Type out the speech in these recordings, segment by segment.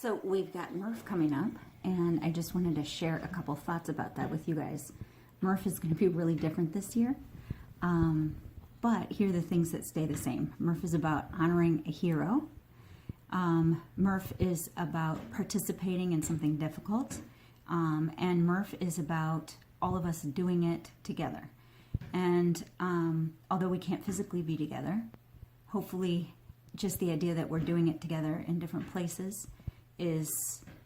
So we've got Murph coming up, and I just wanted to share a couple thoughts about that with you guys. Murph is going to be really different this year, but here are the things that stay the same. Murph is about honoring a hero. Murph is about participating in something difficult, and Murph is about all of us doing it together. And although we can't physically be together, hopefully just the idea that we're doing it together in different places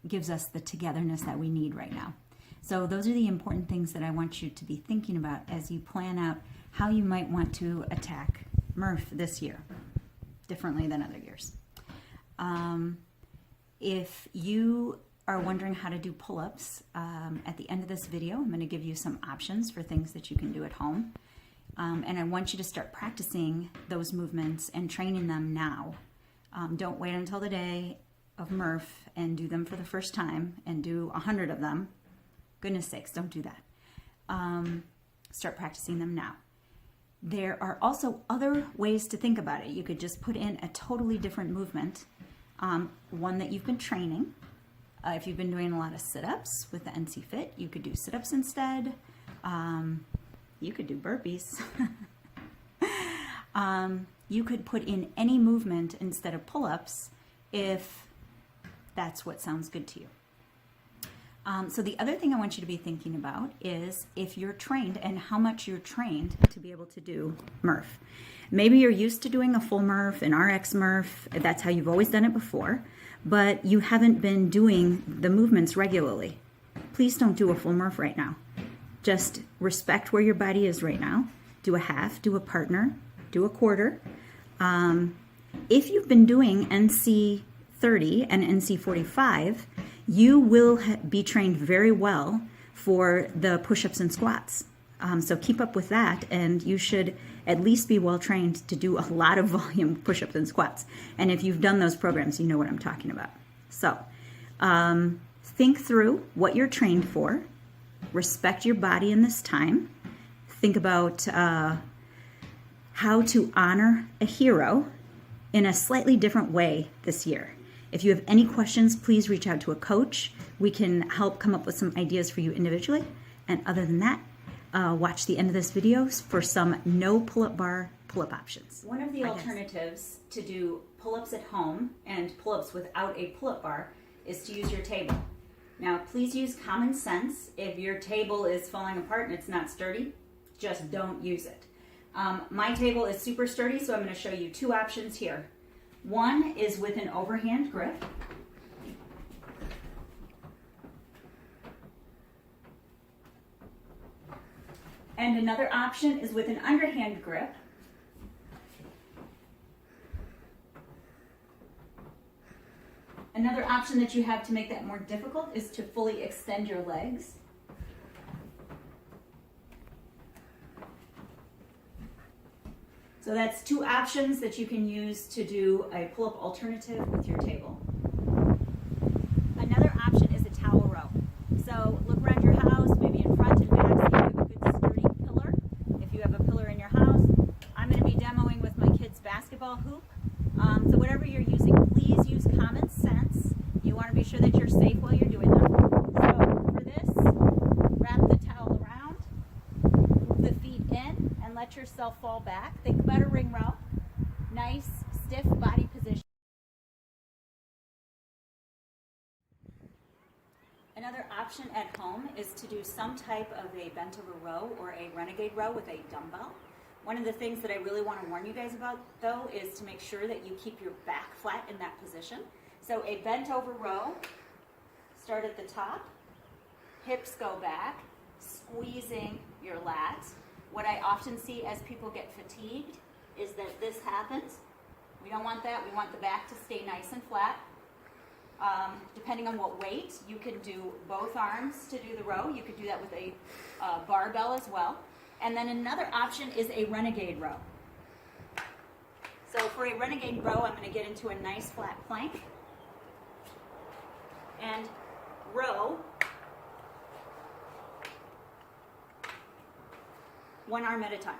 gives us the togetherness that we need right now. So those are the important things that I want you to be thinking about as you plan out how you might want to attack Murph this year, differently than other years. If you are wondering how to do pull-ups, at the end of this video, I'm going to give you some options for things that you can do at home. And I want you to start practicing those movements and training them now. Don't wait until the day of Murph and do them for the first time and do 100 of them. Goodness sakes, don't do that. Start practicing them now. There are also other ways to think about it. You could just put in a totally different movement, one that you've been training. If you've been doing a lot of sit-ups with the NC Fit, you could do sit-ups instead. You could do burpees. You could put in any movement instead of pull-ups if that's what sounds good to you. So the other thing I want you to be thinking about is if you're trained and how much you're trained to be able to do Murph. Maybe you're used to doing a full Murph, an RX Murph, that's how you've always done it before, but you haven't been doing the movements regularly. Please don't do a full Murph right now. Just respect where your body is right now. Do a half, do a partner, do a quarter. If you've been doing NC 30 and NC 45, you will be trained very well for the push-ups and squats. So keep up with that, and you should at least be well trained to do a lot of volume push-ups and squats. And if you've done those programs, you know what I'm talking about. So think through what you're trained for. Respect your body in this time. Think about how to honor a hero in a slightly different way this year. If you have any questions, please reach out to a coach. We can help come up with some ideas for you individually. And other than that, watch the end of this video for some no pull-up bar pull-up options. One of the alternatives to do pull-ups at home and pull-ups without a pull-up bar is to use your table. Now, please use common sense. If your table is falling apart and it's not sturdy, just don't use it. My table is super sturdy, so I'm going to show you two options here. One is with an overhand grip. And another option is with an underhand grip. Another option that you have to make that more difficult is to fully extend your legs. So that's two options that you can use to do a pull-up alternative with your table. Another option is a towel row. So look around your house, maybe in front and back, so you have a good sturdy pillar. If you have a pillar in your house, I'm going to be demoing with my kids' basketball hoop. So whatever you're using, please use common sense. You want to be sure that you're safe while you're doing them. So for this, wrap the towel around, move the feet in, and let yourself fall back. Think about a ring row. Nice, stiff body position. Another option at home is to do some type of a bent over row or a renegade row with a dumbbell. One of the things that I really want to warn you guys about, though, is to make sure that you keep your back flat in that position. So a bent over row, start at the top, hips go back, squeezing your lats. What I often see as people get fatigued is that this happens. We don't want that. We want the back to stay nice and flat. Depending on what weight, you can do both arms to do the row. You could do that with a barbell as well. And then another option is a renegade row. So for a renegade row, I'm going to get into a nice flat plank and row one arm at a time.